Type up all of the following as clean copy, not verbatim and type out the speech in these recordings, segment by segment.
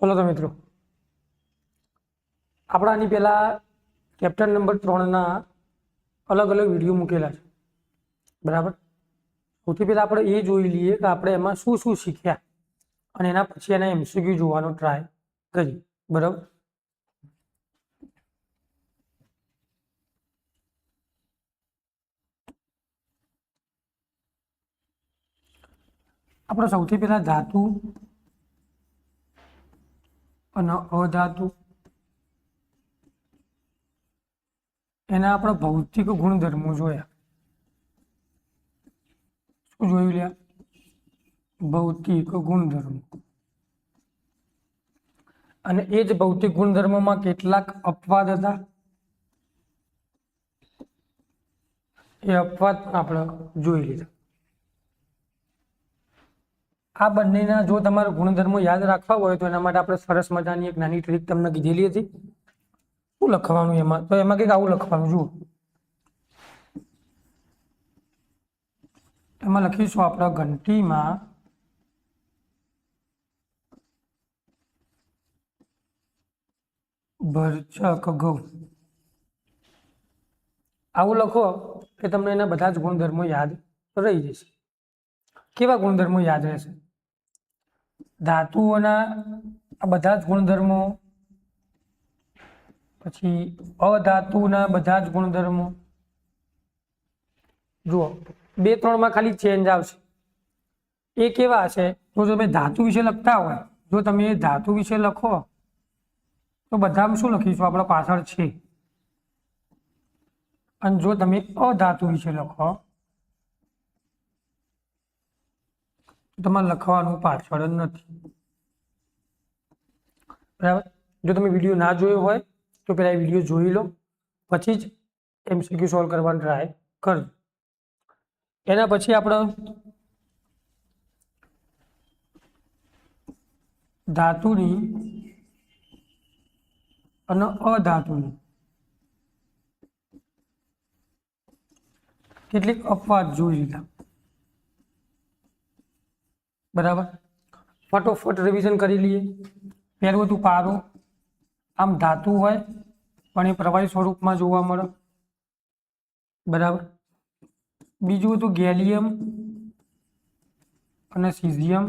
चलो तो मित्रों आपड़ा आनी पहला चैप्टर नंबर 3 ना अलग अलग विडियो मूकेला है बराबर। सौथी पहला आपणे ए जोई लीए कि आपणे एमां शुं शुं शीख्या अने एना पछी एना एमसीक्यू जोवानो ट्राय करीए बराबर। आपणे सौथी पहला धातु अने अधातु एना आपणे भौतिक गुणधर्मो जोया। शुं जोयुं ल्या? भौतिक गुणधर्मो। અને એ જ ભૌતિક ગુણધર્મોમાં કેટલાક અપવાદ હતા એ અપવાદ પણ આપણે જોઈ લીધા। આ બંનેના જો તમારે ગુણધર્મો યાદ રાખવા હોય તો એના માટે આપણે સરસ મજાની એક નાની ટ્રીક તમને કીધેલી હતી। શું લખવાનું એમાં? તો એમાં કંઈક આવું લખવાનું જુઓ। એમાં લખીશું આપણે ઘંટીમાં ભરચક ઘઉં। આવું લખો કે તમને એના બધા જ ગુણધર્મો યાદ રહી જશે। કેવા ગુણધર્મો યાદ રહેશે? ધાતુઓના આ બધા જ ગુણધર્મો, પછી અધાતુના બધા જ ગુણધર્મો। જુઓ 2-3 માં ખાલી ચેન્જ આવશે। એ કેવા હશે? જો તમે ધાતુ વિશે લખતા હોય, જો તમે ધાતુ વિશે લખો તો બધામાં શું લખીશું આપણે પાછળ છે, અને જો તમે અધાતુ વિશે લખો તો તમારે લખવાનું પાછળ જ નથી બરાબર। જો તમે વિડીયો ના જોયો હોય તો પહેલા એ વિડીયો જોઈ લો, પછી જ એમસીક્યુ સોલ્વ કરવાનો ટ્રાય કરજો। એના પછી આપણે ધાતુની અને અધાતુની કેટલીક અપવાદ જોઈ લીધા બરાબર। ફટોફટ રિવિઝન કરી લઈએ। પહેલું હતું પારો। આમ ધાતુ હોય પણ એ પ્રવાહી સ્વરૂપમાં જોવા મળે બરાબર। બીજું હતું ગેલિયમ અને સીઝિયમ।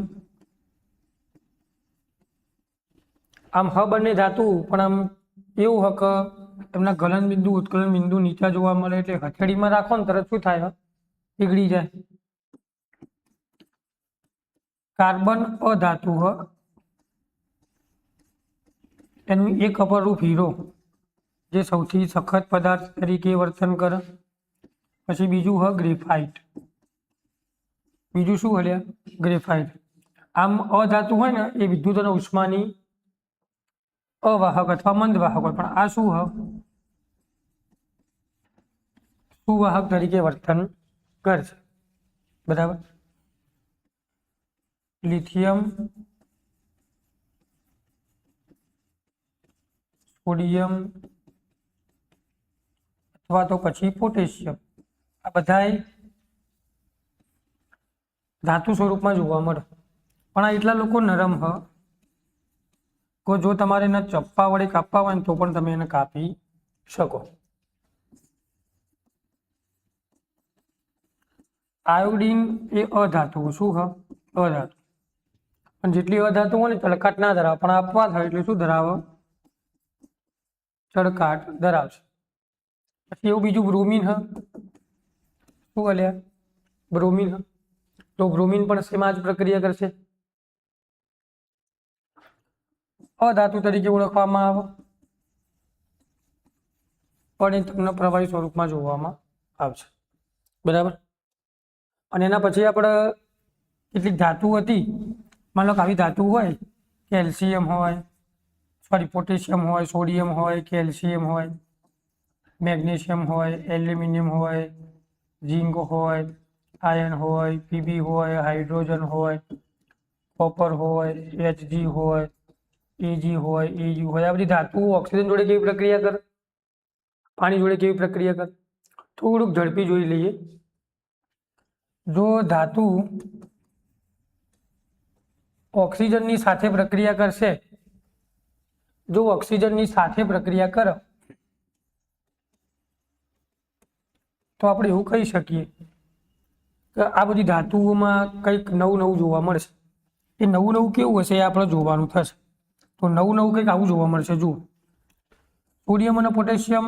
આમ હ બંને ધાતુ પણ આમ એવું હ કે એમના ગલન બિંદુ ઉત્કલન બિંદુ નીચા જોવા મળે, એટલે હથેળીમાં રાખો ને તરત શું થાય? પીગળી જાય। કાર્બન અધાતુ હ, એનું એક અપરૂપ હીરો જે સૌથી સખત પદાર્થ તરીકે વર્તન કરે। પછી બીજું હ ગ્રેફાઇટ। બીજું શું હલ્યા? ગ્રેફાઇટ। આમ અધાતુ હોય ને એ વિદ્યુત અને ઉષ્માની અવાહક અથવા મંદવાહક હોય, પણ આ શું હ? સુવાહક તરીકે વર્તન કરશે બરાબર। લિથિયમ, સોડિયમ અથવા તો પછી પોટેશિયમ, આ બધાય ધાતુ સ્વરૂપમાં જોવા મળે, પણ આ એટલા લોકો નરમ હ કે જો તમારે એને ચપ્પા વડે કાપવા હોય ને તો પણ તમે એને કાપી શકો। આયોડીન એ અધાતુ। શું હ? અધાતુ। પણ જેટલી અધાતુ હોય ને ચળકાટ ના ધરાવે, પણ અપવાદ હોય એટલે શું ધરાવે? ચળકાટ ધરાવશે। પછી એવું બીજું બ્રોમિન હ। શું હલ્યા? બ્રોમિન હ। તો બ્રોમિન પણ શેમાં જ પ્રક્રિયા કરશે? અધાતુ તરીકે ઓળખવામાં આવે, પણ એ તમને પ્રવાહી સ્વરૂપમાં જોવામાં આવશે બરાબર। અને એના પછી આપણે કેટલીક ધાતુ હતી, માન લો કે આવી ધાતુ હોય, કેલ્શિયમ હોય, સોરી પોટેશિયમ હોય, સોડિયમ હોય, કેલ્શિયમ હોય, મેગ્નેશિયમ હોય, એલ્યુમિનિયમ હોય, ઝિંક હોય, આયર્ન હોય, પીબી હોય, હાઇડ્રોજન હોય, કોપર હોય, એચજી હોય, એજી હોય, એયુ હોય, આ બધી ધાતુઓ ઓક્સિજન જોડે કેવી પ્રક્રિયા કરે? પાણી જોડે કેવી પ્રક્રિયા કરે? થોડુંક ઝડપી જોઈ લઈએ। જો ધાતુ ઓક્સિજનની સાથે પ્રક્રિયા કરશે જો ઓક્સિજનની સાથે પ્રક્રિયા કરે તો આપણે એવું કહી શકીએ કે આ બધી ધાતુઓમાં કંઈક નવું નવું જોવા મળશે. એ નવું નવું કેવું હશે એ આપણે જોવાનું થશે. તો નવું નવું કંઈક આવું જોવા મળશે. જુઓ, સોડિયમ અને પોટેશિયમ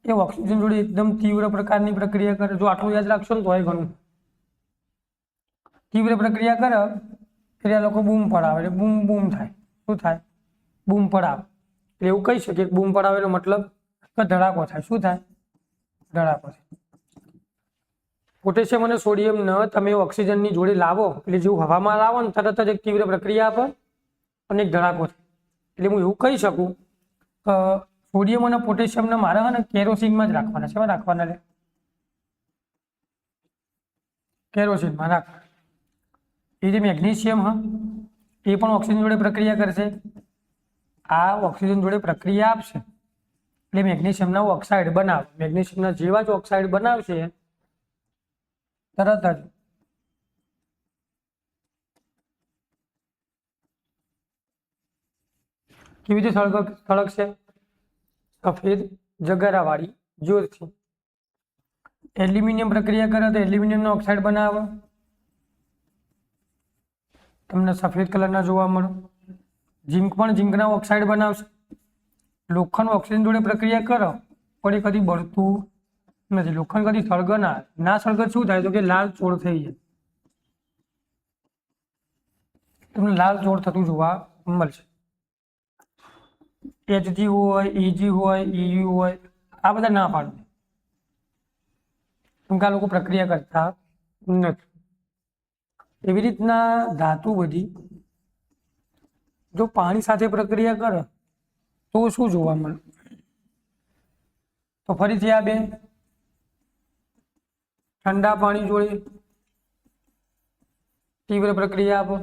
એ ઓક્સિજન જોડે એકદમ તીવ્ર પ્રકારની પ્રક્રિયા કરે. જો આટલું યાદ રાખશો ને તો ઘણું. તીવ્ર પ્રક્રિયા કરે એટલે લોકો બૂમ પડાવે, એટલે બૂમ બૂમ થાય. શું થાય? બૂમ પડાવે. એટલે એવું કહી શકીએ બૂમ પડાવેનો મતલબ કે ધડાકો થાય. શું થાય? ધડાકો થાય. પોટેશિયમ અને સોડિયમને તમે ઓક્સિજનની જોડે લાવો એટલે જેવું હવામાં લાવો ને તરત જ એક તીવ્ર પ્રક્રિયા આપે અને એક ધડાકો થાય. એટલે હું એવું કહી શકું કે સોડિયમ અને પોટેશિયમને મારે ને કેરોસીનમાં જ રાખવાના. શેમાં રાખવાના? લે, કેરોસીનમાં રાખવાના. એ જે મેગ્નેશિયમ એ પણ ઓક્સિજન જોડે પ્રક્રિયા કરશે. આ ઓક્સિજન જોડે પ્રક્રિયા આપશે એટલે મેગ્નેશિયમના ઓક્સાઇડ બનાવે. મેગ્નેશિયમના જેવા જ ઓક્સાઇડ બનાવશે તરત જ કેવી રીતે સળગશે? સફેદ જગારાવાળી જ્યોતથી. એલ્યુમિનિયમ પ્રક્રિયા કરે તો એલ્યુમિનિયમનો ઓક્સાઇડ બનાવે, તમને સફેદ કલરના જોવા મળે. ઝીંક પણ ઝીંકના ઓક્સાઇડ બનાવશે. લોખંડ ઓક્સિજન જોડે પ્રક્રિયા કરો પણ એ કદી બળતું નથી. લોખંડ કદી સળગ ના સળગ શું થાય? તો કે લાલ ચોળ થઈ જાય. તમને લાલ ચોળ થતું જોવા મળશે. Hg હોય, Eg હોય, Eu હોય, આ બધા ના પાડે કેમ કે આ લોકો પ્રક્રિયા કરતા નથી. એવી રીતના ધાતુ બધી જો પાણી સાથે પ્રક્રિયા કરે તો શું જોવા મળે? તો ફરીથી આ બે ઠંડા પાણી જોડે તીવ્ર પ્રક્રિયા આપો.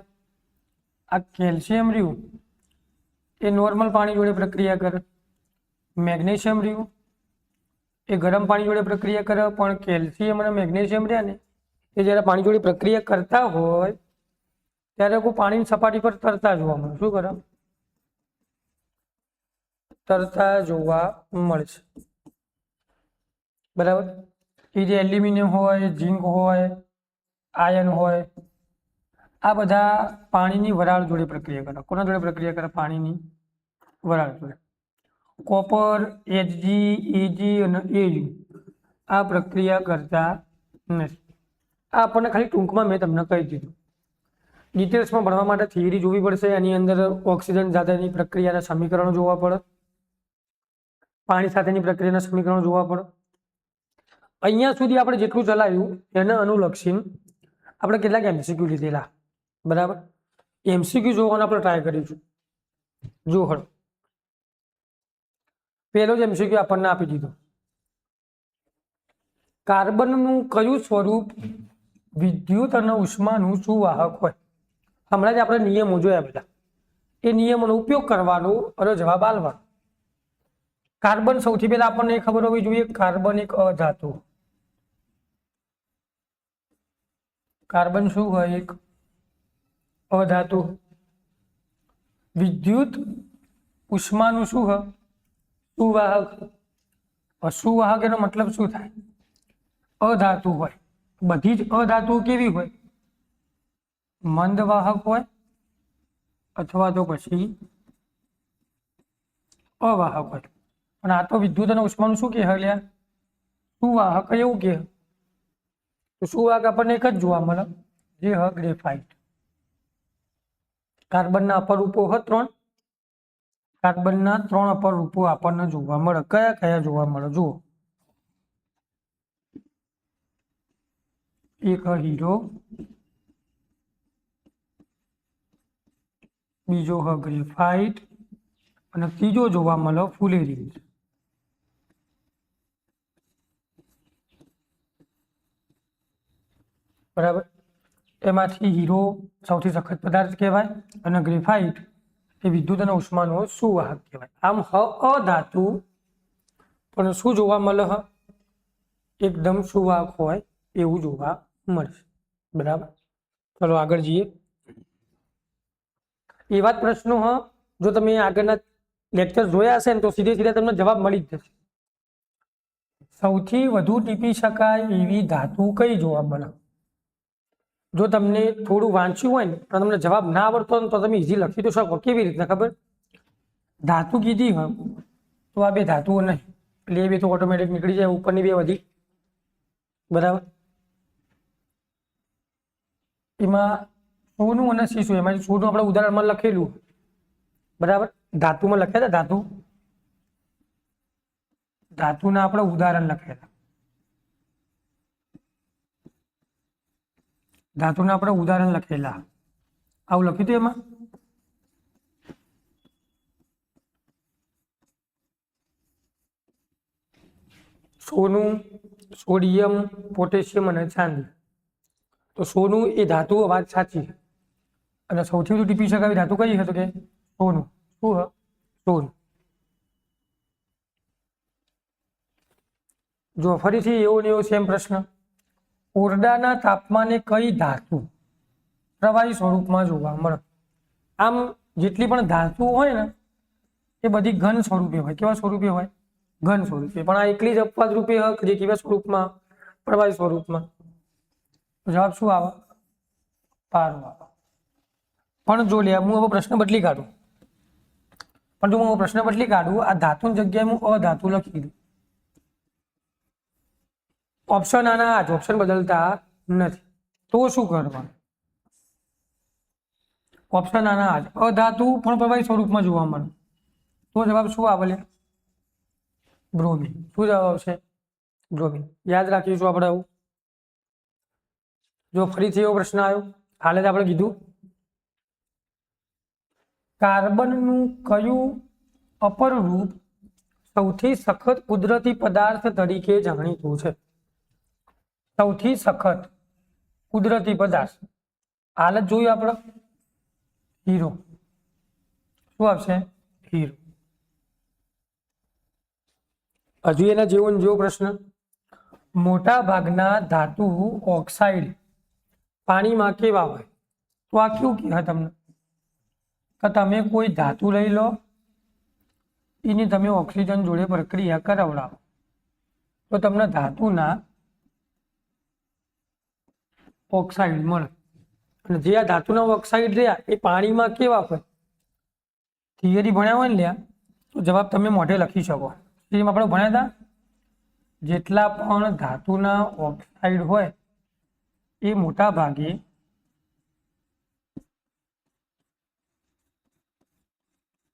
આ કેલ્શિયમ રહ્યું એ નોર્મલ પાણી જોડે પ્રક્રિયા કરે. મેગ્નેશિયમ રહ્યું એ ગરમ પાણી જોડે પ્રક્રિયા કરે. પણ કેલ્શિયમ અને મેગ્નેશિયમ રહ્યા ને એ જ્યારે પાણી જોડે પ્રક્રિયા કરતા હોય ત્યારે કોઈ પાણીની સપાટી પર તરતા જોવા મળે. શું કરે? તરતા જોવા મળશે. બરાબર. એ જે એલ્યુમિનિયમ હોય, ઝીંક હોય, આયર્ન હોય, આ બધા પાણીની વરાળ જોડે પ્રક્રિયા કરે. કોના જોડે પ્રક્રિયા કરે? પાણીની વરાળ જોડે. કોપર, Hg, Ag અને Au આ પ્રક્રિયા કરતા નથી. આ આપણને ખાલી ટૂંકમાં મેં તમને કહી દીધું. ડિટેલ્સમાં ભણવા માટે થિયરી જોવી પડશે. એની અંદર ઓક્સિજન સાથેની પ્રક્રિયાના સમીકરણો જોવા પડે, પાણી સાથેની પ્રક્રિયાના સમીકરણો જોવા પડે. અહીંયા સુધી આપણે જેટલું ચલાવ્યું એને અનુલક્ષીને આપણે કેટલાક MCQ લીધેલા. બરાબર. MCQ જોવાનો આપણે ટ્રાય કરીશું. જો હળ પહેલો જ MCQ આપણને આપી દીધો. કાર્બનનું કયું સ્વરૂપ વિદ્યુત અને ઉષ્માનું સુવાહક હોય? હમણાં જ આપણે નિયમો જોયા બધા. એ નિયમોનો ઉપયોગ કરવાનો અને જવાબ આપવાનો. કાર્બન સૌથી પહેલા આપણને ખબર હોવી જોઈએ કાર્બન એક અધાતુ. કાર્બન શું હોય? એક અધાતુ. વિદ્યુત ઉષ્માનું શું હોય? સુવાહક. અસુવાહક એનો મતલબ શું થાય? અધાતુ હોય. બધી જ અધાતુ કેવી હોય? મંદવાહક હોય અથવા તો પછી અવાહક હોય. અને આ તો વિદ્યુત અને ઉષ્માનું શું કહે? સુવાહક એવું કહે. તો સુવાહક આપણને એક જ જોવા મળે, જે હ ગ્રેફાઇટ. કાર્બનના અપર રૂપો 3. કાર્બનના 3 અપર રૂપો આપણને જોવા મળે. કયા કયા જોવા મળે? જુઓ, એક હીરો, બીજો હ ગ્રેફાઇટ અને ત્રીજો જોવા મળે ફુલેરી. બરાબર. એમાંથી હીરો સૌથી સખત પદાર્થ કહેવાય અને ગ્રેફાઇટ એ વિદ્યુત અને ઉષ્માનો સુવાહક કહેવાય. આમ અધાતુ પણ શું જોવા મળે? એકદમ સુવાહક હોય એવું જોવા મળશે. બરાબર. ચલો આગળ જઈએ. એવા જ પ્રશ્નો જો તમે આગળના લેક્ચર જોયા હશે ને તો સીધે સીધા તમને જવાબ મળી જ જશે. સૌથી વધુ ટીપી શકાય એવી ધાતુ કઈ જોવા મળે? જો તમને થોડું વાંચ્યું હોય ને તો તમને જવાબ ના આવડતો હોય ને તો તમે ઇઝી લખી તો શકો. કેવી રીતના ખબર? ધાતુ કીધી હોય તો આ બે ધાતુઓ નહીં, એટલે એ બે તો ઓટોમેટિક નીકળી જાય, ઉપરની બે વધી. બરાબર. એમાં સોનું અને શીશું, એમાં સોનું આપણે ઉદાહરણમાં લખેલું. બરાબર. ધાતુમાં લખ્યા હતા ધાતુના આપણે ઉદાહરણ લખેલા. ધાતુના આપણે ઉદાહરણ લખેલા, આવું લખ્યું હતું એમાં. સોનું, સોડિયમ, પોટેશિયમ અને ચાંદી. તો સોનું એ ધાતુ, વાત સાચી. અને સૌથી વધુ ટીપી શકાય ધાતુ કઈ હતું કે સોનું. શું હ? સોનું. જો ફરીથી એવો ને એવો સેમ પ્રશ્ન. ઓરડાના તાપમાને કઈ ધાતુ પ્રવાહી સ્વરૂપમાં જોવા મળે? આમ જેટલી પણ ધાતુ હોય ને એ બધી ઘન સ્વરૂપે હોય. કેવા સ્વરૂપે હોય? ઘન સ્વરૂપે. પણ આ એકલી જ અપવાદ રૂપે હક જે કેવા સ્વરૂપમાં? પ્રવાહી સ્વરૂપમાં. જવાબ શું આવે? પારો આવે. પણ જો લે હું હવે પ્રશ્ન બદલી કાઢું, પણ જો હું પ્રશ્ન બદલી કાઢું, આ ધાતુની જગ્યાએ હું અધાતુ લખી દઉં. ઓપ્શન આના જ, ઓપ્શન બદલતા નથી. તો શું કરવાનું? ઓપ્શન આના જ, અધાતુ પણ પ્રવાહી સ્વરૂપમાં જોવા મળે. તો જવાબ શું આવે? બ્રોમિન. શું જવાબ આવશે? બ્રોમિન. યાદ રાખીશું આપણે આવું. જો ફરીથી એવો પ્રશ્ન આવ્યો, હાલ જ આપણે કીધું કાર્બનનું કયું અપર રૂપ સૌથી સખત કુદરતી પદાર્થ તરીકે જાણીતું છે? સૌથી સખત કુદરતી પદાર્થ હાલ જ જોયું આપણે, હીરો. શું આવશે? હીરો. હજુ એના જેવો પ્રશ્ન. મોટા ભાગના ધાતુ ઓક્સાઇડ પાણીમાં કેવા હોય? તો આ કેવું કહે તમને કે તમે કોઈ ધાતુ લઈ લો, એની તમે ઓક્સિજન જોડે પ્રક્રિયા કરાવડાવો તો તમને ધાતુના ઓક્સાઇડ મળે. અને જે આ ધાતુના ઓક્સાઇડ રહ્યા એ પાણીમાં કેવા હોય? થિયરી ભણ્યા હોય ને લ્યા તો જવાબ તમે મોઢે લખી શકો. એમ આપણે ભણ્યા હતા, જેટલા પણ ધાતુના ઓક્સાઇડ હોય એ મોટા ભાગે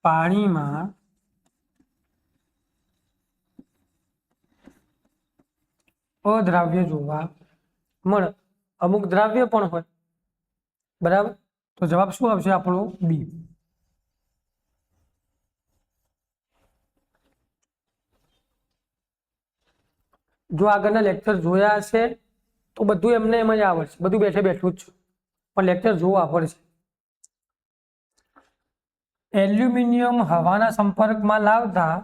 પાણીમાં અદ્રાવ્ય જોવા મળે. અમુક દ્રાવ્ય પણ હોય. બરાબર. તો જવાબ શું આવશે આપણો? બી. જો આગળના લેક્ચર જોયા હશે તો બધું એમને એમ જ આવડશે, બધું બેઠે બેઠું જ. પણ લેક્ચર જોવા પડશે. એલ્યુમિનિયમ હવાના સંપર્કમાં લાવતા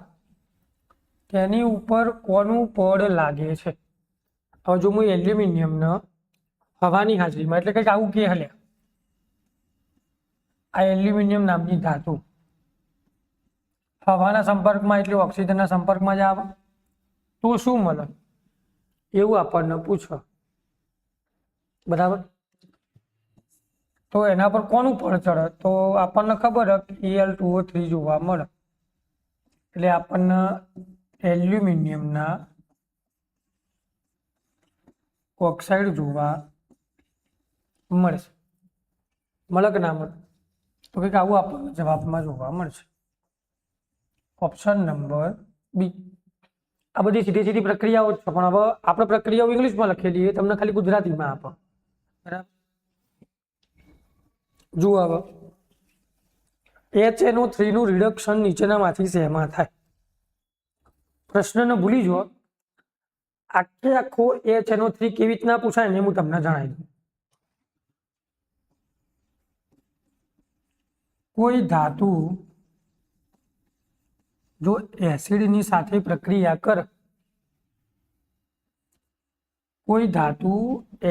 તેની ઉપર કોનું પડ લાગે છે? હવે જો હું એલ્યુમિનિયમને હવાની હાજરીમાં, એટલે કંઈક આવું કે હલે આ એલ્યુમિનિયમ નામની ધાતુ હવાના સંપર્કમાં, એટલે ઓક્સિજનના સંપર્કમાં જ આવે તો શું મળે? એવું આપણને પૂછો. બરાબર. તો એના પર કોનું પડ ચડે? તો આપણને ખબર Al2O3 જોવા મળે. એટલે આપણને એલ્યુમિનિયમના ઓક્સાઇડ જોવા મળશે. મળે કે ના મળે? તો કંઈક આવું આપણને જવાબમાં જોવા મળશે. Option number B. આ બધી સીધી સીધી પ્રક્રિયાઓ જ છે, પણ હવે આપણે પ્રક્રિયાઓ ઇંગ્લિશમાં લખેલી, એ તમને ખાલી ગુજરાતીમાં આપો. બરાબર. જુઓ હવે HNO3 નું રિડક્શન નીચેનામાંથી શેમાં થાય? પ્રશ્નને ભૂલી જુઓ. આખો HNO3 કેવી રીતના પૂછાય ને હું તમને જણાવી દઉં. કોઈ ધાતુ જો એસિડની સાથે પ્રક્રિયા કરે, કોઈ ધાતુ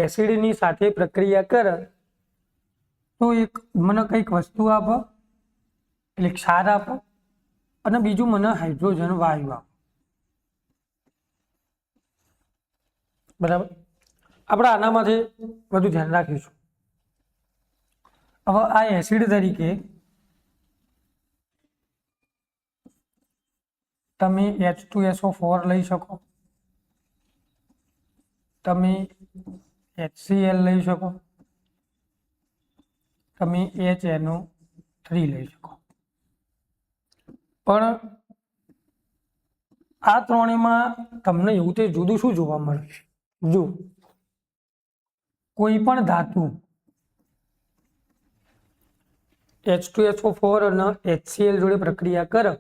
એસિડની સાથે પ્રક્રિયા કરે તો એક મને કંઈક વસ્તુ આપો, એટલે ક્ષાર આપો. અને બીજું મને હાઇડ્રોજન વાયુ આપો. બરાબર. આપણે આનામાંથી બધું ધ્યાન રાખીશું. હવે આ એસિડ તરીકે તમે H2SO4 લઈ શકો, તમે HCl લઈ શકો, તમે HNO3 લઈ શકો. પણ આ ત્રણેયમાં તમને એવું તે જુદું શું જોવા મળે? જો કોઈ પણ ધાતુ H2SO4 અને HCl જોડે પ્રક્રિયા કરે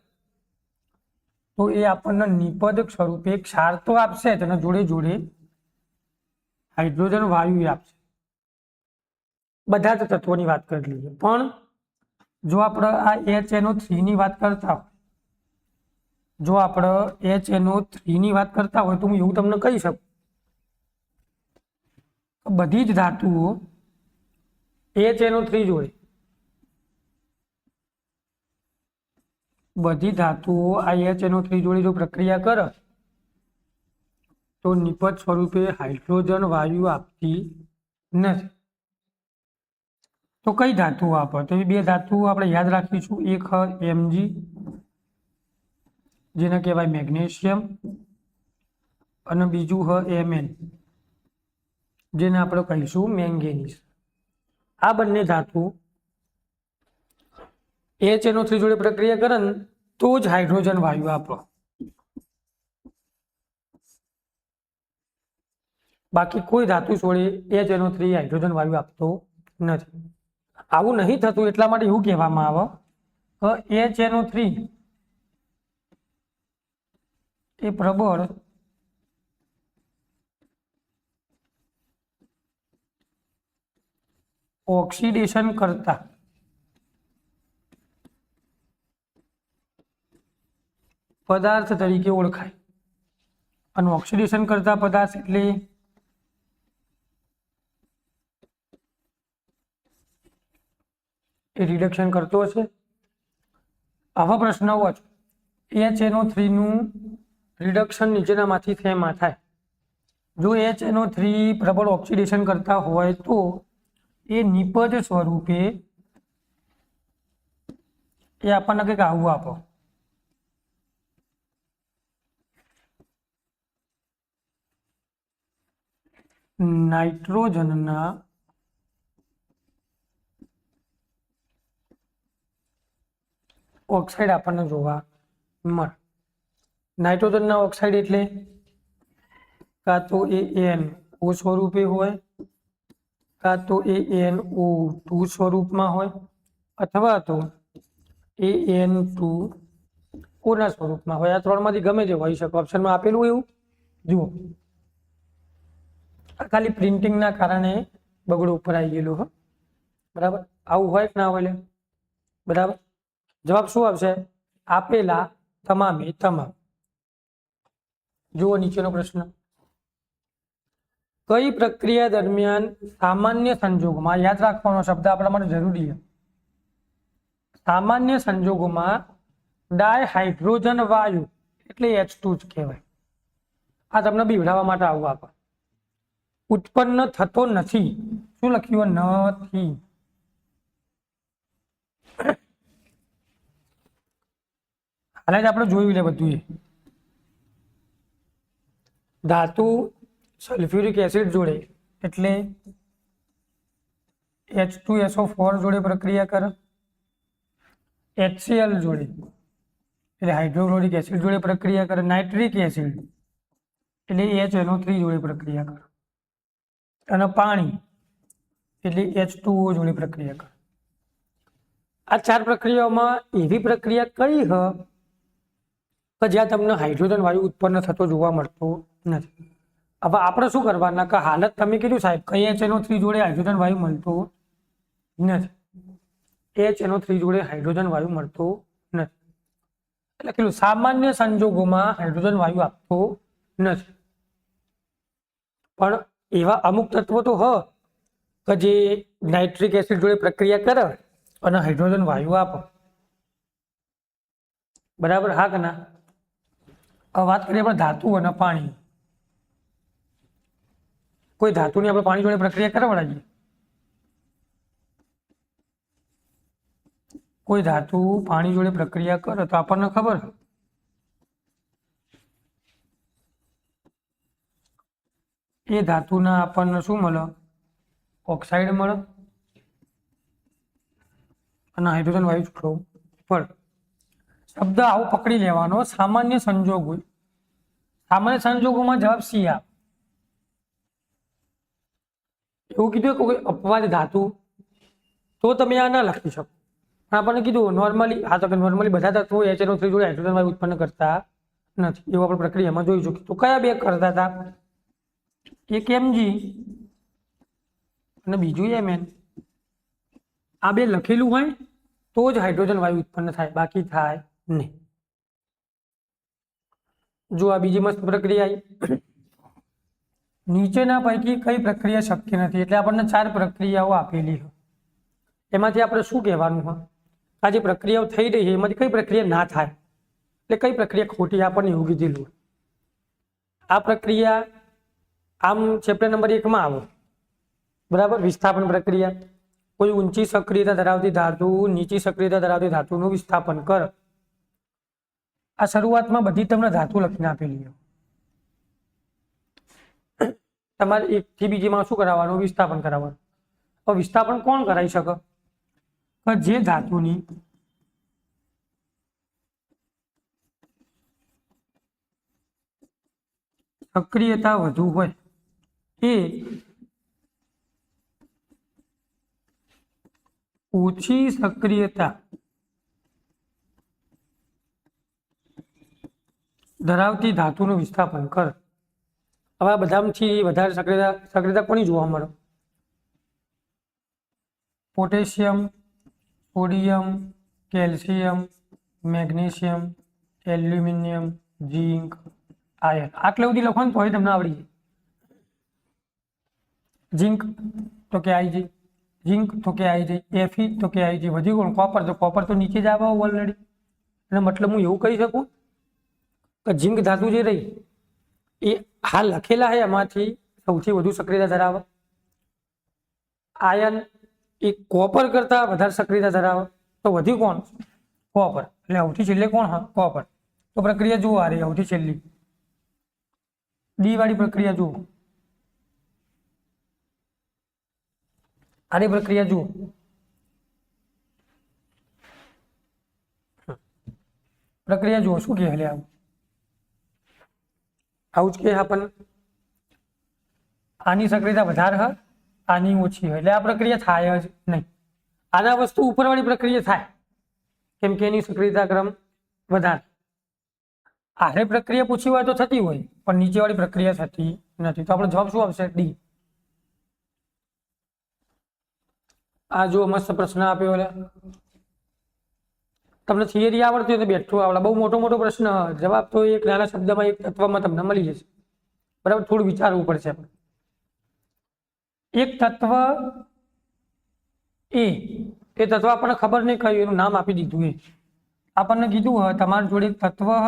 તો એ આપણને નિપદક સ્વરૂપે ક્ષાર તો આપશે જ અને જોડે જોડે હાઇડ્રોજન વાયુ આપશે. બધા જ તત્વોની વાત કરી લઈએ. પણ જો આપણે આ HNO3 ની વાત કરતા હોય, જો આપણે HNO3 ની વાત કરતા હોય તો હું એવું તમને કહી શકું બધી જ ધાતુઓ HNO3 જોડે, બધી ધાતુઓ આ HNO3 જોડે જો પ્રક્રિયા કરે તો નિપજ સ્વરૂપે હાઇડ્રોજન વાયુ આપતી નથી. તો કઈ ધાતુઓ આપે? તો એ બે ધાતુઓ આપણે યાદ રાખીશું. એક Mg જેને કહેવાય મેગ્નેશિયમ અને બીજું Mn જેને આપણે કહીશું મેંગેનીઝ. આ બંને ધાતુ HNO3 જોડે પ્રક્રિયા કરે ને તો જ હાઇડ્રોજન વાયુ આપો. બાકી કોઈ ધાતુ જોડે HNO3 હાઇડ્રોજન વાયુ આપતો નથી. આવું નહીં થતું એટલા માટે એવું કહેવામાં આવે કે HNO3 એ પ્રબળ ઓક્સિડેશન કરતા પદાર્થ તરીકે ઓળખાય. અને ઓક્સિડેશન કરતા પદાર્થ એટલે એ રિડક્શન કરતો હશે. આવા પ્રશ્ન હોય HNO3 નું રિડક્શન નીચેનામાંથી શેમાં થાય? જો HNO3 પ્રબળ ઓક્સિડેશન કરતા હોય તો એ નિપજ સ્વરૂપે એ આપણને કંઈક આવું આપો. નાઇટ્રોજનના ઓક્સાઇડ આપણને જોવા મળે. નાઇટ્રોજનના ઓક્સાઇડ એટલે કાં તો એ NO સ્વરૂપે હોય, કાં તો એ NO2 સ્વરૂપમાં હોય, અથવા તો એ N2O ના સ્વરૂપમાં હોય. આ ત્રણમાંથી ગમે તે હોઈ શકે. ઓપ્શનમાં આપેલું એવું જુઓ. ખાલી પ્રિન્ટિંગના કારણે બગડો ઉપર આવી ગયેલું હો. બરાબર. આવું હોય કે ના હોય? બરાબર. જવાબ શું આવશે? આપેલા તમામે તમામ. જુઓ નીચેનો પ્રશ્ન. કઈ પ્રક્રિયા દરમિયાન સામાન્ય સંજોગોમાં, યાદ રાખવાનો શબ્દ આપણા માટે જરૂરી છે, સામાન્ય સંજોગોમાં ડાયહાઇડ્રોજન વાયુ એટલે H2 જ કહેવાય. આ તમને બીવડાવવા માટે આવું આપે. ઉત્પન્ન થતો નથી. શું લખ્યું? નથી. હાલ જ આપણે જોયું લે બધું. ધાતુ સલ્ફ્યુરિક એસિડ જોડે એટલે H2SO4 જોડે પ્રક્રિયા કરે, HCl જોડે એટલે હાઇડ્રોક્લોરિક એસિડ જોડે પ્રક્રિયા કરે, નાઇટ્રિક એસિડ એટલે HNO3 જોડે પ્રક્રિયા કરે, અને પાણી એટલે H2O જોડે પ્રક્રિયા કરે. આ ચાર પ્રક્રિયાઓમાં એવી પ્રક્રિયા કઈ હ કે જ્યાં તમને હાઇડ્રોજન વાયુ ઉત્પન્ન થતો જોવા મળતો નથી? હવે આપણે શું કરવાના કે હાલત તમે કીધું સાહેબ કઈ HNO3 જોડે હાઇડ્રોજન વાયુ મળતો નથી. HNO3 જોડે હાઇડ્રોજન વાયુ મળતો નથી એટલે કીધું સામાન્ય સંજોગોમાં હાઇડ્રોજન વાયુ આપતો નથી. પણ એવા અમુક તત્વો તો હ કે જે નાઇટ્રિક એસિડ જોડે પ્રક્રિયા કરે અને હાઇડ્રોજન વાયુ આપે. બરાબર, હા કે ના? હવે વાત કરીએ આપણે ધાતુ અને પાણી. કોઈ ધાતુની આપણે પાણી જોડે પ્રક્રિયા કરવાડીએ, કોઈ ધાતુ પાણી જોડે પ્રક્રિયા કરે તો આપણને ખબર એ ધાતુના આપણને શું મળે? ઓક્સાઇડ મળે અને હાઇડ્રોજન વાયુ છૂટો પડે. શબ્દ આવો પકડી લેવાનો. સામાન્ય સંજોગો, સામાન્ય સંજોગોમાં જવાબ સી આવે. એવું કીધું કે કોઈ અપવાદ ધાતુ તો તમે આ ના લખી શકો. આપણને કીધું નોર્મલી, હા તો કે નોર્મલી બધા તત્વો HNO3 જોડે હાઇડ્રોજન વાયુ ઉત્પન્ન કરતા નથી, એવું આપણે પ્રક્રિયામાં જોઈ શકીએ. તો કયા બે કરતા હતા? એક Mg અને બીજું Mn. આ બે લખેલું હોય તો જ હાઇડ્રોજન વાયુ ઉત્પન્ન થાય, બાકી થાય નહીં. જો આ બીજી મસ્ત પ્રક્રિયા આવી. નીચેના પૈકી કઈ પ્રક્રિયા શક્ય નથી? એટલે આપણને 4 પ્રક્રિયાઓ આપેલી હોય, એમાંથી આપણે શું કહેવાનું હોય? આ જે પ્રક્રિયાઓ થઈ રહી છે એમાંથી કઈ પ્રક્રિયા ના થાય, એટલે કઈ પ્રક્રિયા ખોટી આપણને એવું કીધેલું. આ પ્રક્રિયા આમ ચેપ્ટર નંબર 1 માં આવે, બરાબર. વિસ્થાપન પ્રક્રિયા. કોઈ ઊંચી સક્રિયતા ધરાવતી ધાતુ નીચી સક્રિયતા ધરાવતી ધાતુનું વિસ્થાપન કરે. આ શરૂઆતમાં બધી તમને ધાતુ લખીને આપેલી. તમારે એકથી બીજીમાં શું કરાવવાનું? વિસ્થાપન કરાવવાનું. તો વિસ્થાપન કોણ કરાવી શકે? જે ધાતુની સક્રિયતા વધુ હોય એ ઓછી સક્રિયતા ધરાવતી ધાતુનું વિસ્થાપન કર. હવે આ બધામાંથી વધારે સક્રિયતા કોની જોવા મળે? Potassium, sodium, calcium, magnesium, aluminium, zinc, iron. આટલે સુધી લખવાનું તો તમને આવડી જાય. ઝીંક તો કે આવી જાય, ઝીંક તો કે આવી જાય, Fe તો કે આવી જાય. વધી કોણ? કોપર. તો કોપર તો નીચે જ આવે ઓલરેડી. એટલે મતલબ હું એવું કહી શકું કે ઝીંક ધાતુ જે રહી એ હાલ લખેલા છે એમાંથી સૌથી વધુ સક્રિયતા ધરાવે. આયર્ન એ કોપર કરતા વધારે સક્રિયતા ધરાવે. તો વધ્યું કોણ? કોપર. એટલે સૌથી છેલ્લે કોણ? હા, કોપર. તો પ્રક્રિયા જુઓ, આ રહી સૌથી છેલ્લી ડી વાળી પ્રક્રિયા જુઓ. આની પ્રક્રિયા જુઓ. પ્રક્રિયા જુઓ શું કહે? આવું જ કે આપણને આની સક્રિયતા વધારે હોય, આની ઓછી હોય, એટલે આ પ્રક્રિયા થાય જ નહીં. આના વસ્તુ ઉપરવાળી પ્રક્રિયા થાય, કેમ કે એની સક્રિયતા ક્રમ વધારે. આરે પ્રક્રિયા પૂછી હોય તો થતી હોય, પણ નીચેવાળી પ્રક્રિયા થતી નથી. તો આપણો જવાબ શું આવશે? ડી. આ જો મસ્ત પ્રશ્ન આપ્યો. તમને થિયરી આવડતી હોય તો બેઠું આવડે. બહુ મોટો પ્રશ્ન, જવાબ તો એક નાના શબ્દમાં એક તત્વમાં તમને મળી જશે. બરાબર, થોડું વિચારવું પડશે. એક તત્વ એ તત્વ આપણને ખબર નહીં કયું, એનું નામ આપી દીધું. એ આપણને કીધું હોય તમારી જોડે તત્વ હ,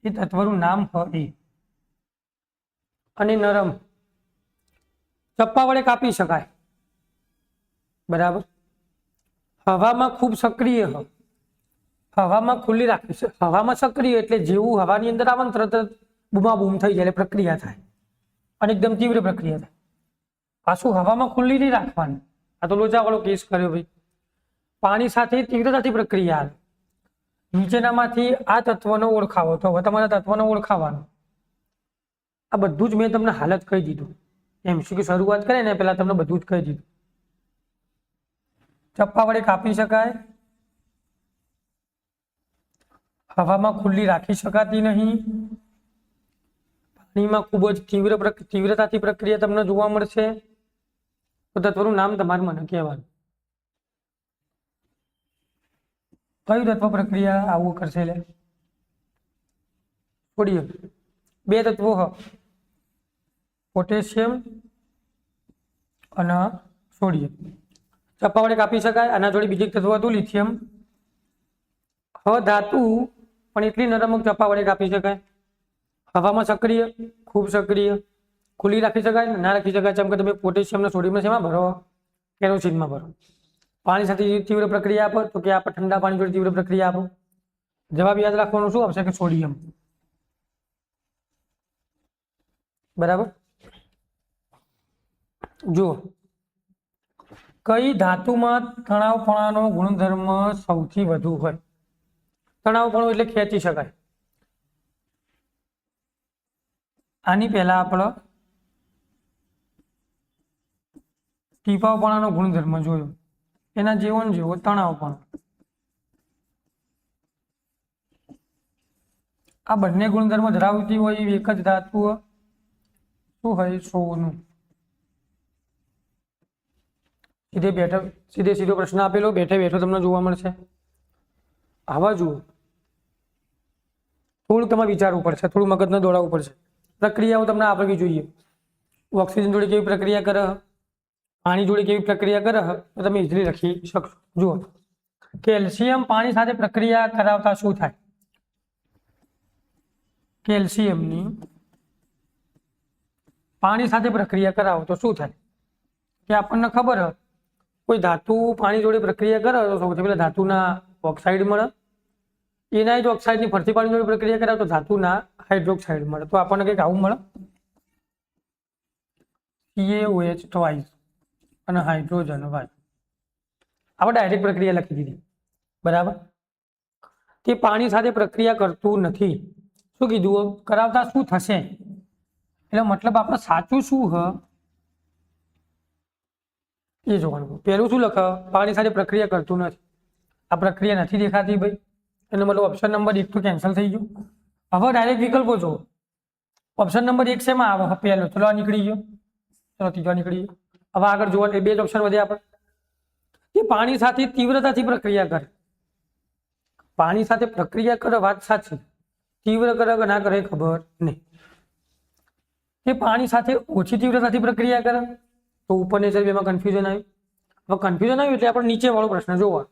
એ તત્વનું નામ હ એ, અને નરમ ચપ્પા વડે કાપી શકાય. બરાબર. હવામાં ખૂબ સક્રિય હ, હવામાં ખુલ્લી રાખી છે. હવામાં સક્રિય એટલે જેવું હવાની અંદર આવે ને તરત બૂમાબૂમ થઈ જાય, એટલે પ્રક્રિયા થાય અને એકદમ તીવ્ર પ્રક્રિયા થાય. પાછું હવામાં ખુલ્લી નહીં રાખવાની. આ તો લોચા વાળો કેસ કર્યો ભાઈ. પાણી સાથે તીવ્રતાથી પ્રક્રિયા આવે. નીચેનામાંથી આ તત્વનો ઓળખાવો. તો હવે તમારા તત્વનો ઓળખાવાનો. આ બધું જ મેં તમને હાલત કહી દીધું. MCQ શરૂઆત કરે ને પેલા તમને બધું જ કહી દીધું. ચપ્પા વડે કાપી શકાય, હવામાં ખુલ્લી રાખી શકાતી નહીં, પાણીમાં ખૂબ જ તીવ્રતાથી પ્રક્રિયા તમને જોવા મળશે. તો તત્વનું નામ તમારે મને કહેવાનું. કયું તત્વ પ્રક્રિયા આવું કરશે? સોડિયમ. બે તત્વો હ, પોટેશિયમ અને સોડિયમ. ચપ્પા વડે કાપી શકાય. આના જોડે બીજું તત્વ હતું લિથિયમ. હ ધાતુ પણ એટલી નરમ ચપ્પા વડે કાપી શકાય. હવામાં સક્રિય, ખૂબ સક્રિય, ખુલ્લી રાખી શકાય, ના રાખી શકાય. જેમ કે તમે પોટેશિયમને સોડિયમને શેમાં ભરો? કેરોસીનમાં ભરો. પાણી સાથે તીવ્ર પ્રક્રિયા આપો તો કે આપણે ઠંડા પાણી જોડે તીવ્ર પ્રક્રિયા આપો. જવાબ યાદ રાખવાનો શું આવશે? કે સોડિયમ. બરાબર. જુઓ, કઈ ધાતુમાં તણાવપણાનો ગુણધર્મ સૌથી વધુ હોય? તણાવપણું એટલે ખેંચી શકાય. આની પહેલા આપણે ટીપાવપણાનો ગુણધર્મ જોયો, એના જેવો ને જેવો તણાવપણું. આ બંને ગુણધર્મ ધરાવતી હોય એવી એક જ ધાતુ શું હોય? સોનું. સીધે સીધો પ્રશ્ન આપેલો, બેઠે બેઠો તમને જોવા મળશે. આવા જુઓ, થોડું તમારે વિચારવું પડશે, થોડું મગજને દોડાવવું પડશે. પ્રક્રિયાઓ તમને આપવી જોઈએ. ઓક્સિજન જોડે કેવી પ્રક્રિયા કરે, પાણી જોડે કેવી પ્રક્રિયા કરે, તો તમે ઇઝીલી લખી શકશો. જુઓ, કેલ્શિયમ પાણી સાથે પ્રક્રિયા કરાવતા શું થાય? કેલ્શિયમની પાણી સાથે પ્રક્રિયા કરાવો તો શું થાય? કે આપણને ખબર હોય, કોઈ ધાતુ પાણી જોડે પ્રક્રિયા કરે તો સૌથી પહેલા ધાતુના ઓક્સાઇડ મળે. એના જ ઓક્સાઇડની ફરતી પાણી જોડે પ્રક્રિયા કરાવે તો ધાતુના હાઇડ્રોક્સાઇડ મળે. તો આપણને કંઈક આવું મળે, CaOH ટ્વાઇસ અને હાઇડ્રોજન વાયુ. આપણે ડાયરેક્ટ પ્રક્રિયા લખી દીધી. બરાબર. તે પાણી સાથે પ્રક્રિયા કરતું નથી. શું કીધું? કરાવતા શું થશે? એટલે મતલબ આપણે સાચું શું હ એ જોવાનું. પહેલું શું લખ? પાણી સાથે પ્રક્રિયા કરતું નથી. આ પ્રક્રિયા નથી દેખાતી ભાઈ, એનો મતલબ ઓપ્શન નંબર 1 તો કેન્સલ થઈ ગયું. હવે ડાયરેક્ટ વિકલ્પો જો. ઓપ્શન નંબર 1 શેમાં આવે? પહેલો, ચલો આ નીકળી ગયો, ચલો ત્રીજો નીકળી ગયો. હવે આગળ જોવા બે જ ઓપ્શન વધ્યા આપણે. એ પાણી સાથે તીવ્રતાથી પ્રક્રિયા કરે. પાણી સાથે પ્રક્રિયા કરે, વાત સાચી. તીવ્ર કરે કે ના કરે ખબર નહીં. એ પાણી સાથે ઓછી તીવ્રતાથી પ્રક્રિયા કરે તો ઉપરની સાઈડ એમાં કન્ફ્યુઝન આવ્યું. હવે કન્ફ્યુઝન આવ્યું એટલે આપણે નીચે વાળો પ્રશ્ન જોવા.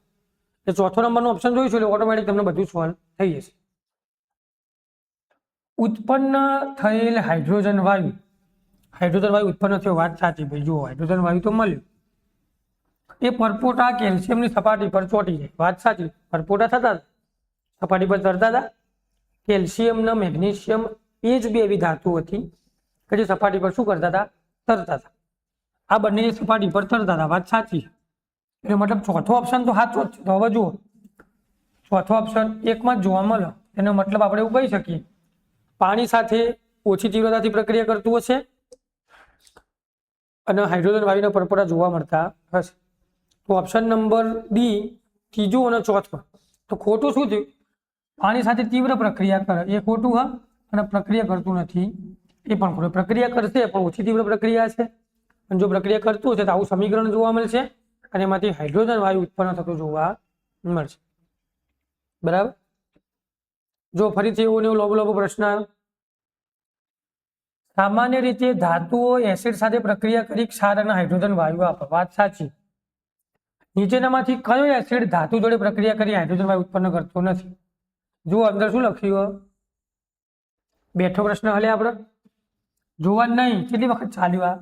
એ ચોથો નંબરનો ઓપ્શન જોઈશું એટલે ઓટોમેટિક તમને બધું સોલ્વ થઈ જશે. ઉત્પન્ન થયેલ હાઇડ્રોજન વાયુ, હાઇડ્રોજન વાયુ ઉત્પન્ન થયો, વાત સાચી ભાઈ. જુઓ, હાઇડ્રોજન વાયુ તો મળ્યું. એ પરપોટા કેલ્શિયમની સપાટી પર ચોંટી જાય, વાત સાચી. પરપોટા થતા સપાટી પર તરતા હતા. કેલ્શિયમ ને મેગ્નેશિયમ એ જ બે એવી ધાતુ હતી કે જે સપાટી પર શું કરતા હતા? તરતા હતા. આ બંને સપાટી પર તરતા હતા, વાત સાચી. એટલે મતલબ ચોથો ઓપ્શન તો સાચો જ છે. તો હવે જુઓ, ચોથો ઓપ્શન એકમાં જ જોવા મળે. એનો મતલબ આપણે એવું કહી શકીએ, પાણી સાથે ઓછી તીવ્રતાથી પ્રક્રિયા કરતું હશે અને હાઇડ્રોજન વાયુના પરપોટા જોવા મળતા હશે. તો ઓપ્શન નંબર ડી, ત્રીજો અને ચોથો. તો ખોટું શું થયું? પાણી સાથે તીવ્ર પ્રક્રિયા કરે એ ખોટું હા, અને પ્રક્રિયા કરતું નથી એ પણ ખોટું. પ્રક્રિયા કરશે પણ ઓછી તીવ્ર પ્રક્રિયા છે. અને જો પ્રક્રિયા કરતું હશે તો આવું સમીકરણ જોવા મળશે અને એમાંથી હાઇડ્રોજન વાયુ ઉત્પન્ન થતું જોવા મળશે. બરાબર. જો ફરીથી એવું ને એવું લોબો પ્રશ્ન આવ્યો. સામાન્ય રીતે ધાતુઓ એસિડ સાથે પ્રક્રિયા કરી ક્ષાર અને હાઇડ્રોજન વાયુ આપે, વાત સાચી. નીચેનામાંથી કયો એસિડ ધાતુ જોડે પ્રક્રિયા કરી હાઇડ્રોજન વાયુ ઉત્પન્ન કરતો નથી? જુઓ અંદર શું લખ્યું? બેઠો પ્રશ્ન હલે આપણે જોવા નહીં. કેટલી વખત ચાલ્યું?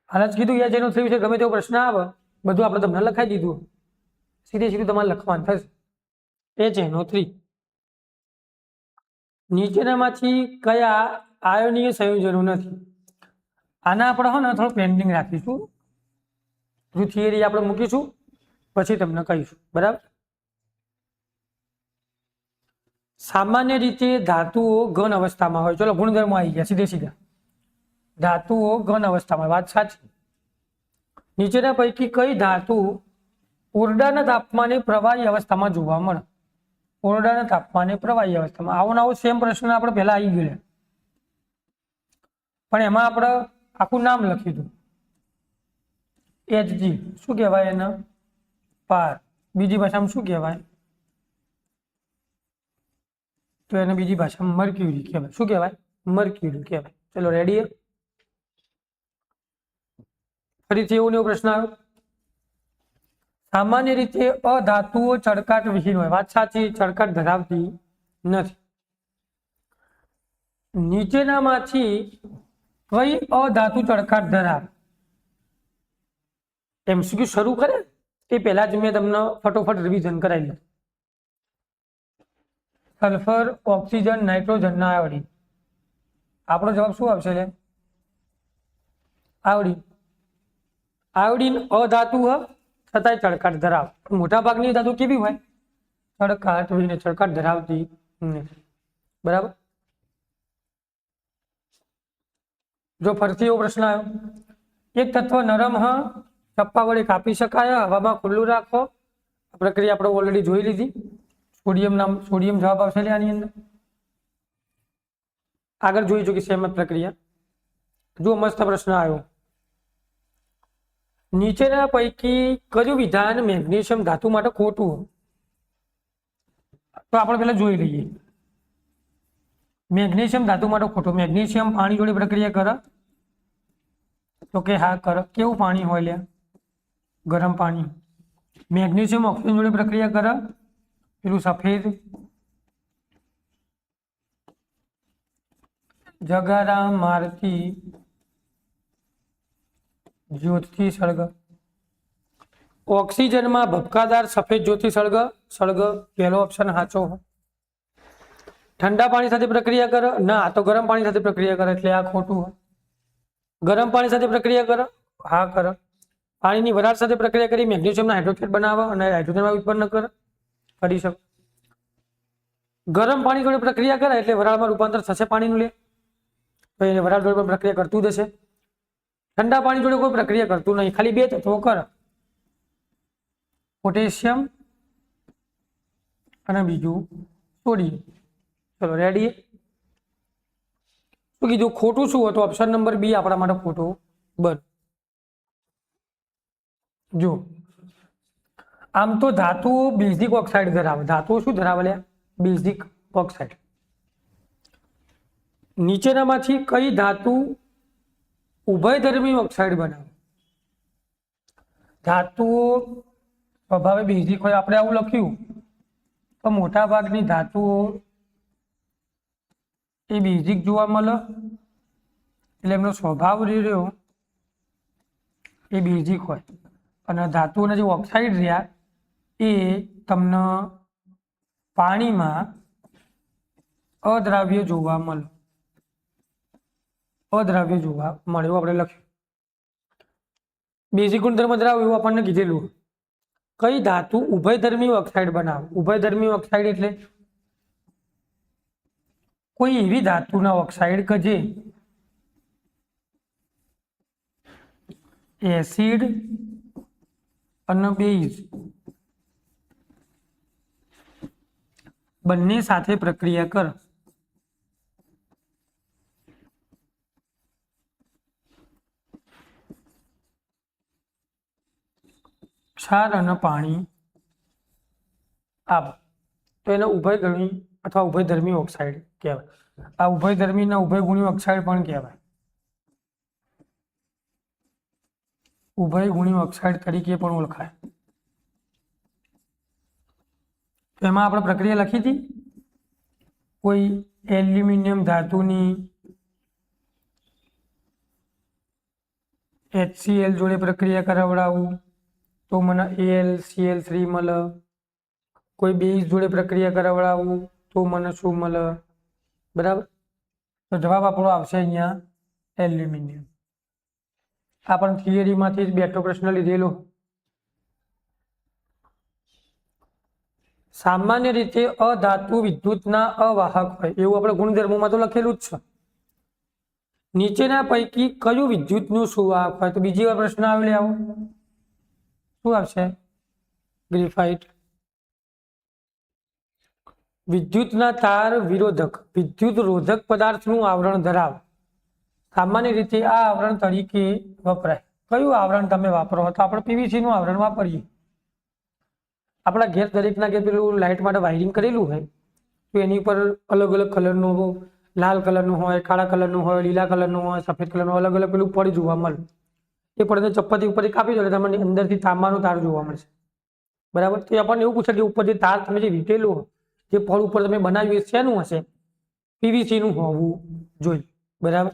હાલ જ કીધું યા જેનું થયું છે ગમે તેવો પ્રશ્ન આવે બધું આપણે તમને લખાઈ દીધું, સીધે સીધું તમારે લખવાનું થશે. HNO3. નીચેનામાંથી કયા આયોનીય સંયોજનો નથી? આના આપણે હો ને થોડું પેન્ડિંગ રાખીશું. જો થિયરી આપણે મૂકીશું પછી તમને કહીશું. બરાબર. સામાન્ય રીતે ધાતુઓ ઘન અવસ્થામાં હોય. ચલો ગુણધર્મો આવી ગયા સીધે સીધા. ધાતુઓ ઘન અવસ્થામાં, વાત સાચી. નીચેના પૈકી કઈ ધાતુ ઓરડાના તાપમાને પ્રવાહી અવસ્થામાં જોવા મળે? ઓરડાના તાપમાને પ્રવાહી અવસ્થામાં. આવો નવો સેમ પ્રશ્ન આપણે પહેલા આવી ગયેલા, પણ એમાં આપણે આખું નામ લખ્યું હતું. Hg શું કહેવાય એને? પાર. બીજી ભાષામાં શું કહેવાય? તો એને બીજી ભાષામાં મર્ક્યુરી કહેવાય. શું કહેવાય? મર્ક્યુરી કહેવાય. ચલો રેડી. ફરીથી એવું પ્રશ્ન આવ્યો. સામાન્ય રીતે અધાતુઓ ચળકાટ વિહીન હોય. વાત સાચી, ચળકાટ ધરાવતી નથી. નીચેનામાંથી કઈ અધાતુ ચળકાટ ધરાવે? એમસીક્યુ શરૂ કરે એ પહેલા જ મેં તમને ફટોફટ રિવિઝન કરાવી લીધું. સલ્ફર, ઓક્સિજન, નાઇટ્રોજન ના આવડી. આપણો જવાબ શું આવશે? લે આવડી. આયોડીન અધાતુ છતાંય ચળકાટ ધરાવે. મોટા ભાગની ધાતુ કેવી હોય? ચળકાટ વિહીન, ચળકાટ ધરાવતી નથી. બરાબર. જો ફરીથી એવો પ્રશ્ન આવ્યો, એક તત્વ નરમ ચપ્પા વડે કાપી શકાય, હવામાં ખુલ્લું રાખો. પ્રક્રિયા આપણે ઓલરેડી જોઈ લીધી. સોડિયમ જવાબ આવશે આની અંદર. આગળ જોઈ ચૂકી સેમ પ્રક્રિયા. જો મસ્ત પ્રશ્ન આવ્યો, નીચેના પૈકી કયું વિધાન મેગ્નેશિયમ ધાતુ માટે ખોટું? તો આપણે પેલા જોઈ લઈએ. મેગ્નેશિયમ ધાતુ માટે ખોટું. મેગ્નેશિયમ પાણી જોડે પ્રક્રિયા કરે? તો કે હા કરે. કેવું પાણી હોય? લે ગરમ પાણી. મેગ્નેશિયમ ઓક્સિજન જોડે પ્રક્રિયા કરે? પેલું સફેદ જગારા મારતી જ્યોતથી સળગ. ઓક્સિજનમાં ભપકાદાર સફેદ જ્યોતિ સળગ. પહેલો ઓપ્શન સાચો. ઠંડા પાણી સાથે પ્રક્રિયા કરે? ના, તો ગરમ પાણી સાથે પ્રક્રિયા કરે એટલે આ ખોટું. ગરમ પાણી સાથે પ્રક્રિયા કરે? હા કરે. પાણીની વરાળ સાથે પ્રક્રિયા કરી મેગ્નેશિયમના હાઇડ્રોક્સાઇડ બનાવે અને હાઇડ્રોજન ઉત્પન્ન કરી શકે. ગરમ પાણી જોડે પ્રક્રિયા કરે એટલે વરાળમાં રૂપાંતર થશે પાણીનું. લે તો એને વરાળ જોડે પણ પ્રક્રિયા કરતું જ હશે. ઠંડા પાણી જોડે કોઈ પ્રક્રિયા કરતું નહીં, ખાલી બે તત્વો કરે, પોટેશિયમ અને બીજું સોડિયમ. ચલો રેડી. શું કીધું? ખોટું શું હતું? ઓપ્શન નંબર બી આપણા માટે ખોટું બન. જો આમ તો ધાતુઓ બેઝિક ઓક્સાઇડ ધરાવે. ધાતુઓ શું ધરાવે? લે બેઝિક ઓક્સાઇડ. નીચેનામાંથી કઈ ધાતુ ઉભયધર્મી ઓક્સાઇડ બનાવે? ધાતુઓ સ્વભાવે બેઝિક હોય, આપણે આવું લખ્યું તો મોટા ભાગની ધાતુઓ એ બેઝિક જોવા મળે એટલે એમનો સ્વભાવ રહ્યો એ બેઝિક હોય. અને ધાતુઓના જે ઓક્સાઇડ રહ્યા એ તમને પાણીમાં અદ્રાવ્ય જોવા મળે. અદ્રાવ્ય જોવા મળે એવું આપણે લખ્યું. બેઝિક ગુણધર્મ ધરાવે એવું આપણને કીધેલું. કઈ ધાતુ ઉભયધર્મી ઓક્સાઇડ બનાવે? ઉભયધર્મી ઓક્સાઇડ એટલે કોઈ એવી ધાતુના ઓક્સાઇડ કે જે એસિડ અને બેઝ બંને સાથે પ્રક્રિયા કરે. ક્ષાર અને પાણી આવે તો એને ઉભયગુણી અથવા ઉભયધર્મી ઓક્સાઇડ કહેવાય. આ ઉભયધર્મીના ઉભયગુણી ઓક્સાઇડ પણ કહેવાય. ઉભયગુણી ઓક્સાઇડ તરીકે પણ ઓળખાય. એમાં આપણે પ્રક્રિયા લખી હતી. કોઈ એલ્યુમિનિયમ ધાતુની HCl જોડે પ્રક્રિયા કરાવડાવું તો મને AlCl3 મળે. કોઈ બેઝ જોડે પ્રક્રિયા કરાવડાવું તો મને શું મળે? બરાબર. તો જવાબ આપણો આવશે અહીંયા એલ્યુમિનિયમ. આ પણ થિયરીમાંથી જ બેઠો પ્રશ્ન લીધેલો. સામાન્ય રીતે અધાતુ વિદ્યુતના અવાહક હોય એવું આપણે ગુણધર્મોમાં તો લખેલું જ છે. નીચેના પૈકી કયું વિદ્યુતનું સુવાહક હોય? તો બીજી વાર પ્રશ્ન આવે. આવો શું આવશે? ગ્રેફાઇટ. વિદ્યુતના તાર વિરોધક, વિદ્યુત રોધક પદાર્થનું આવરણ ધરાવે. સામાન્ય રીતે આ આવરણ તરીકે વપરાય. કયું આવરણ તમે વાપરો? તો આપણે પીવીસી નું આવરણ વાપરીએ. આપણા ઘેર દરેકના ઘેર પેલું લાઇટ માટે વાયરિંગ કરેલું હોય તો એની ઉપર અલગ અલગ કલરનું, લાલ કલરનું હોય, કાળા કલરનું હોય, લીલા કલરનું હોય, સફેદ કલરનું, અલગ અલગ પેલું પડ જોવા મળે. એ પડને ચપ્પાથી ઉપર કાપી દો એટલે તમને અંદરથી તાંબાનો તાર જોવા મળશે. બરાબર. તો આપણને એવું પૂછે કે ઉપર જે તાર તમે જે વીટેલું હોય, જે ફળ ઉપર તમે બનાવ્યું એ શેનું હશે? પીવીસી નું હોવું જોઈએ. બરાબર.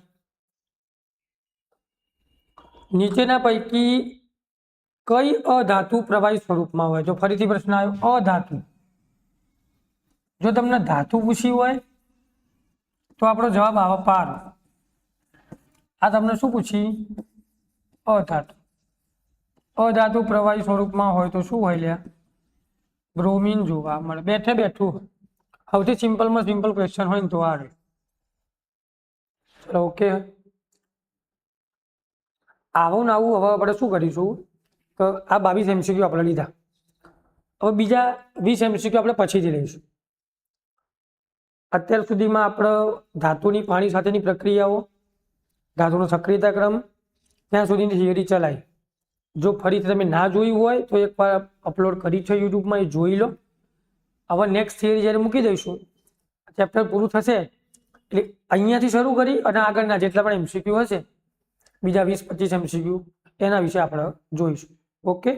નીચેના પૈકી કઈ અધાતુ પ્રવાહી સ્વરૂપમાં હોય? જો ફરીથી પ્રશ્ન આવ્યો અધાતુ. જો તમને ધાતુ પૂછી હોય તો આપણો જવાબ આવે પાર. આ તમને શું પૂછી? અધાતુ. અધાતુ પ્રવાહી સ્વરૂપમાં હોય તો શું હોય લ્યા? બ્રોમિન જોવા મળે. બેઠે બેઠું સૌથી સિમ્પલમાં સિમ્પલ ક્વેશ્ચન હોય ને તો આ. ચલો ઓકે. આવું ને આવું હવે આપણે શું કરીશું તો આ 22 MCQ આપણે લીધા. હવે બીજા 20 MCQ આપણે પછીથી લઈશું. અત્યાર સુધીમાં આપણે ધાતુની પાણી સાથેની પ્રક્રિયાઓ, ધાતુનો સક્રિયતા ક્રમ, ત્યાં સુધીની થિયરી ચલાવી. જો ફરીથી તમે ના જોયું હોય તો એકવાર અપલોડ કરી છે યુટ્યુબમાં, એ જોઈ લો. હવે નેક્સ્ટ થિયરી જ્યારે મૂકી દઈશું, ચેપ્ટર પૂરું થશે એટલે અહીંયાથી શરૂ કરી અને આગળના જેટલા પણ MCQ હશે, બીજા 20-25 MCQ, એના વિશે આપણે જોઈશું. ઓકે.